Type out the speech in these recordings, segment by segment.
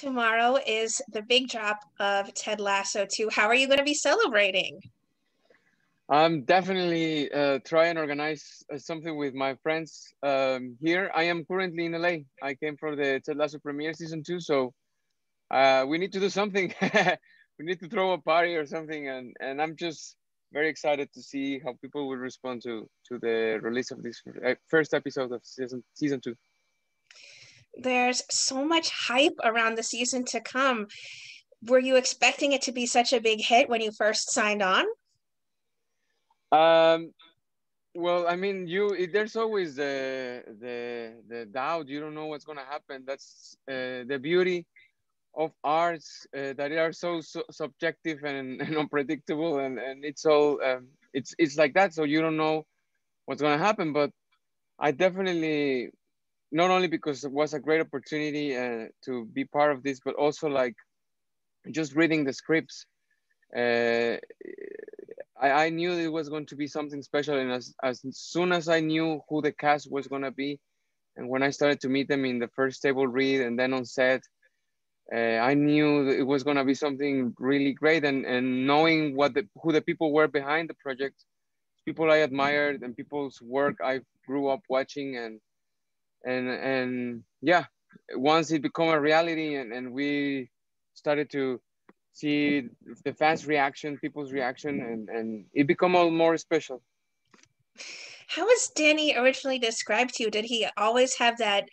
Tomorrow is the big drop of Ted Lasso 2. How are you going to be celebrating? I'm definitely try and organize something with my friends here. I am currently in LA. I came for the Ted Lasso premiere season 2, so we need to do something. We need to throw a party or something, and I'm just very excited to see how people will respond to the release of this first episode of season 2. There's so much hype around the season to come. Were you expecting it to be such a big hit when you first signed on? Um, well, I mean, there's always the doubt. You don't know what's gonna happen. That's the beauty of arts, that they are so subjective and unpredictable, and it's all it's like that. So you don't know what's gonna happen. But I definitely, not only because it was a great opportunity to be part of this, but also like just reading the scripts. Uh, I knew it was going to be something special, and as soon as I knew who the cast was gonna be, and when I started to meet them in the first table read and then on set, I knew that it was gonna be something really great. And knowing who the people were behind the project, people I admired and people's work I grew up watching, and yeah, once it became a reality, and we started to see the fans' reaction, people's reaction, and it became all more special. How was Danny originally described to you? Did he always have that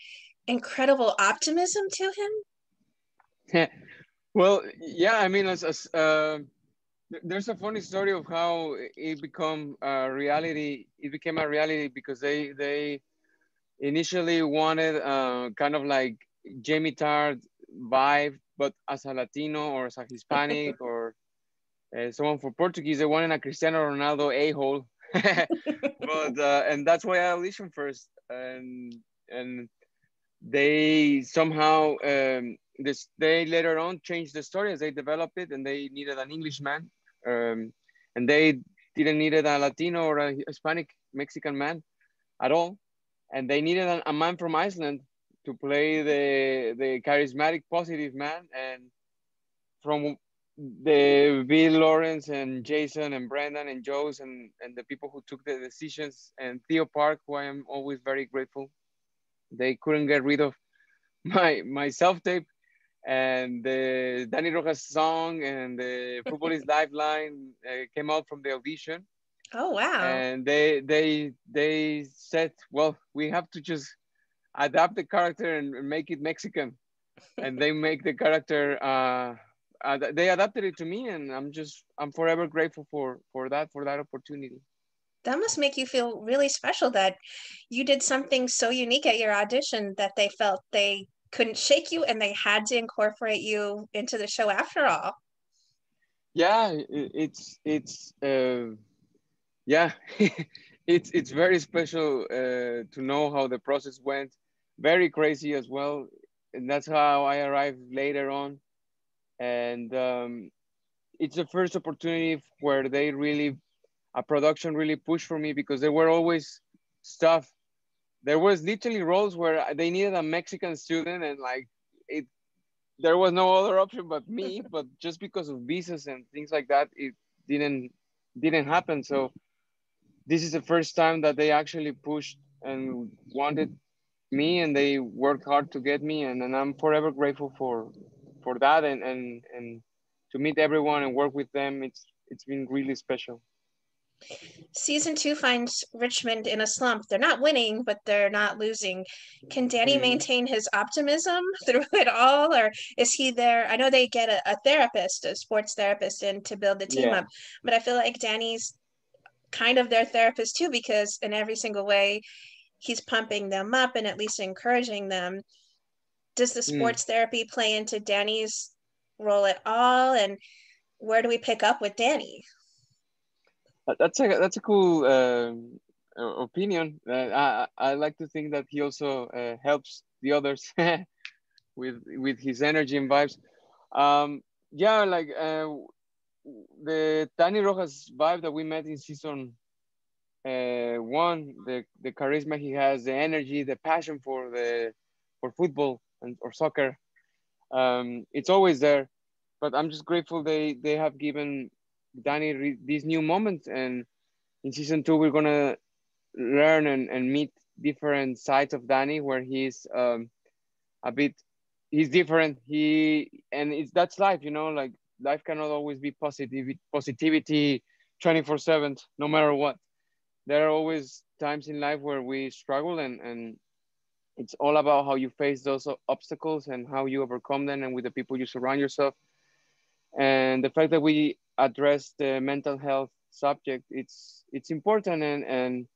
incredible optimism to him? Well, yeah, I mean, there's a funny story of how it become a reality. It became a reality because they initially wanted kind of like Jamie Tart vibe, but as a Latino or as a Hispanic or someone for Portuguese. They wanted a Cristiano Ronaldo a-hole. But and that's why I auditioned first, and they somehow they later on changed the story as they developed it, and they needed an Englishman, and they didn't need a Latino or a Hispanic Mexican man at all, and they needed a man from Iceland to play the charismatic positive man. And from the Bill Lawrence and Jason and Brendan and Joes and the people who took the decisions, and Theo Park, who I am always very grateful, they couldn't get rid of my self tape and the Danny Rojas song and the Football is Lifeline came out from the audition, Oh, wow. and they said, well, we have to just adapt the character and make it Mexican, and they make the character. They adapted it to me, and I'm forever grateful for that opportunity. That must make you feel really special that you did something so unique at your audition that they felt they couldn't shake you and they had to incorporate you into the show after all. Yeah, it's yeah, it's very special to know how the process went. Very crazy as well, and that's how I arrived later on. And it's the first opportunity where they really a production really pushed for me, because there were always stuff. There was literally roles where they needed a Mexican student, and like it, there was no other option but me. But just because of visas and things like that, it didn't didn't happen. So this is the first time that they actually pushed and wanted me, and they worked hard to get me, and I'm forever grateful for that, and to meet everyone and work with them. It's been really special. Season 2 finds Richmond in a slump. They're not winning, but they're not losing. Can Danny Mhm. maintain his optimism through it all, or is he there? I know they get a therapist, a sports therapist, in to build the team Yeah. up, but I feel like Danny's kind of their therapist too, because in every single way, he's pumping them up and at least encouraging them. Does the Mm. sports therapy play into Danny's role at all? And where do we pick up with Danny? That's a cool opinion. I like to think that he also helps the others with his energy and vibes. Yeah, like the Danny Rojas vibe that we met in season one, the charisma he has, the energy, the passion for football and or soccer. It's always there, but I'm just grateful they have given Danny these new moments. And in season 2, we're gonna learn and meet different sides of Danny, where he's a bit, he's different. And it's that's life, like life cannot always be positivity 24/7, no matter what. There are always times in life where we struggle, and it's all about how you face those obstacles and how you overcome them, and with the people you surround yourself. And the fact that we address the mental health subject, it's important, and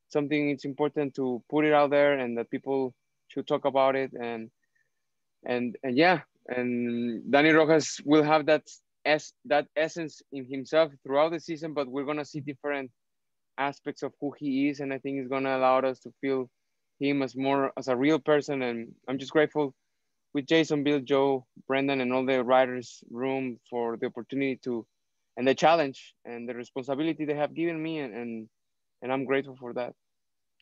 something it's important to put it out there, and that people should talk about it. And yeah, and Danny Rojas will have that essence in himself throughout the season, but we're gonna see different aspects of who he is, and I think it's gonna allow us to feel him as a real person. And I'm just grateful with Jason, Bill, Joe, Brendan, and all the writers' room for the opportunity to, and the challenge and the responsibility they have given me, and I'm grateful for that.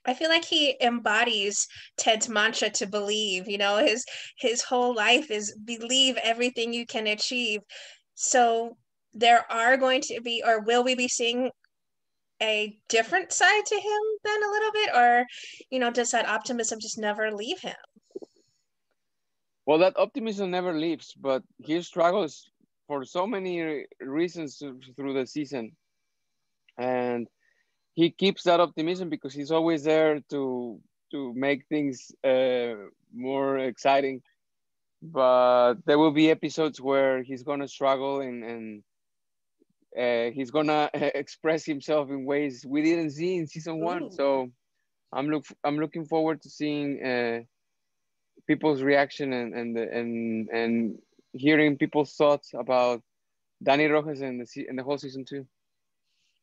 I feel like he embodies Ted's mantra to believe. His whole life is believe everything you can achieve. So there are going to be, or will we be seeing a different side to him then a little bit, or does that optimism just never leave him? Well, that optimism never leaves, but he struggles for so many reasons through the season, and he keeps that optimism because he's always there to make things more exciting. But there will be episodes where he's gonna struggle, and he's gonna express himself in ways we didn't see in season 1. Ooh. So I'm looking forward to seeing people's reaction, and hearing people's thoughts about Danny Rojas and the whole season 2.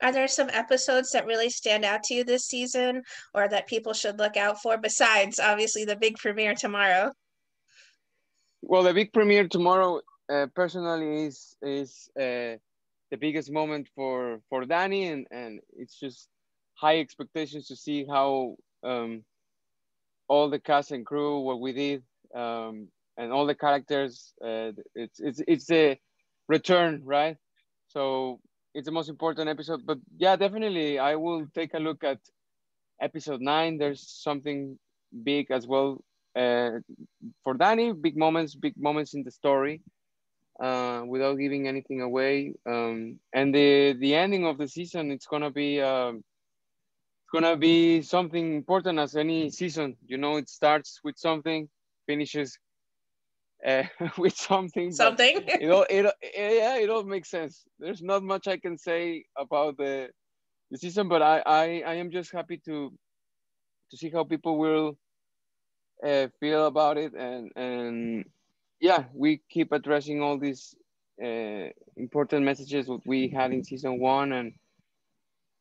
Are there some episodes that really stand out to you this season, or that people should look out for, besides obviously the big premiere tomorrow? Well, the big premiere tomorrow, personally, is the biggest moment for Danny, and it's just high expectations to see how all the cast and crew, what we did, and all the characters. It's the return, right? So it's the most important episode. But yeah, definitely, I will take a look at episode 9. There's something big as well for Danny. Big moments in the story. Without giving anything away, and the ending of the season, it's gonna be something important as any season. It starts with something, finishes with something, but Something. it all makes sense. There's not much I can say about the season, but I am just happy to see how people will feel about it, and yeah, we keep addressing all these important messages that we had in season 1. And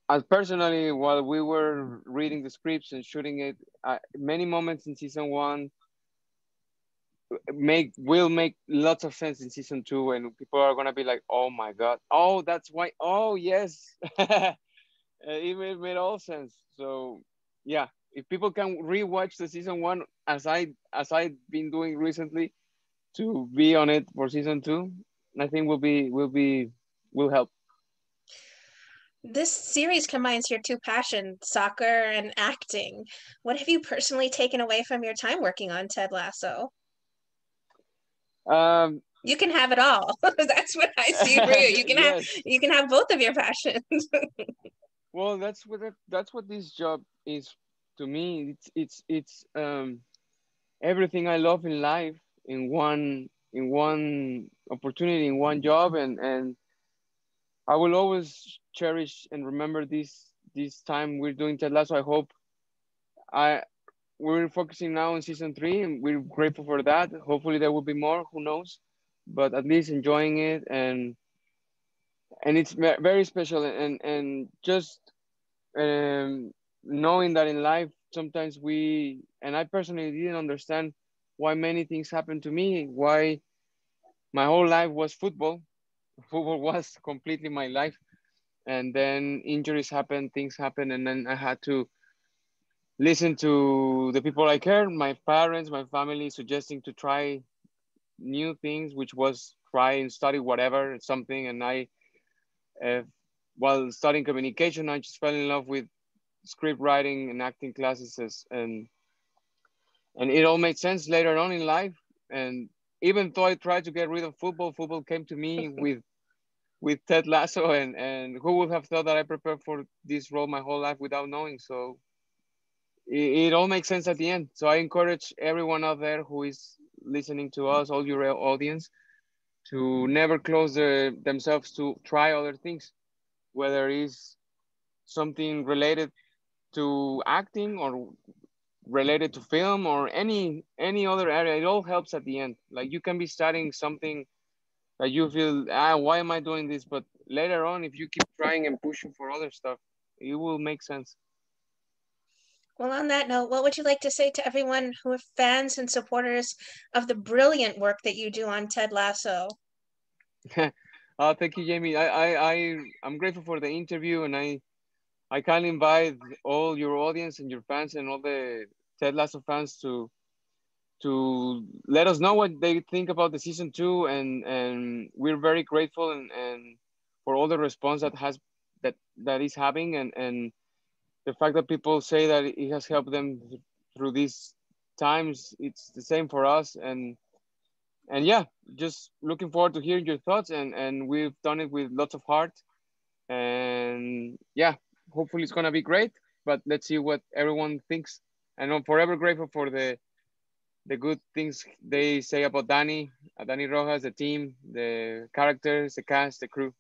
as personally, while we were reading the scripts and shooting it, many moments in season 1 will make lots of sense in season 2, and people are gonna be like, oh my god, oh, that's why, oh yes. It made all sense. So yeah, if people can rewatch the season 1 as I've been doing recently, to be on it for season 2, I think will help. This series combines your two passions, soccer and acting. What have you personally taken away from your time working on Ted Lasso? You can have it all. That's what I see for you. Yes. You can have both of your passions. Well, that's what this job is to me. It's everything I love in life in one opportunity, in one job, and I will always cherish and remember this time we're doing Ted Lasso. I hope I we're focusing now on season 3, and we're grateful for that. Hopefully there will be more. Who knows? But at least enjoying it, and it's very special, and just knowing that in life sometimes I personally didn't understand why many things happened to me, why my whole life was football was completely my life, and then injuries happen, things happen, and then I had to listen to the people I care, my parents, my family, suggesting to try new things, which was try and study whatever something. And uh, while studying communication, I just fell in love with script writing and acting classes, and it all made sense later on in life. And even though I tried to get rid of football, football came to me with Ted Lasso, and who would have thought that I prepared for this role my whole life without knowing? So it all makes sense at the end. So I encourage everyone out there who is listening to us, all your audience, to never close themselves to try other things, whether it's something related to acting or related to film or any other area. It all helps at the end. Like you can be studying something that you feel, why am I doing this? But later on, if you keep trying and pushing for other stuff, it will make sense. Well, on that note, what would you like to say to everyone who are fans and supporters of the brilliant work that you do on Ted Lasso? Thank you, Jamie. I'm grateful for the interview, and I can invite all your audience and your fans and all the Ted Lasso fans to let us know what they think about the season two, and we're very grateful and for all the response that is having, and the fact that people say that it has helped them through these times. It's the same for us, and yeah, just looking forward to hearing your thoughts, and we've done it with lots of heart, and yeah, hopefully it's gonna be great. But let's see what everyone thinks, and I'm forever grateful for the good things they say about Danny Rojas, the team, the characters, the cast, the crew.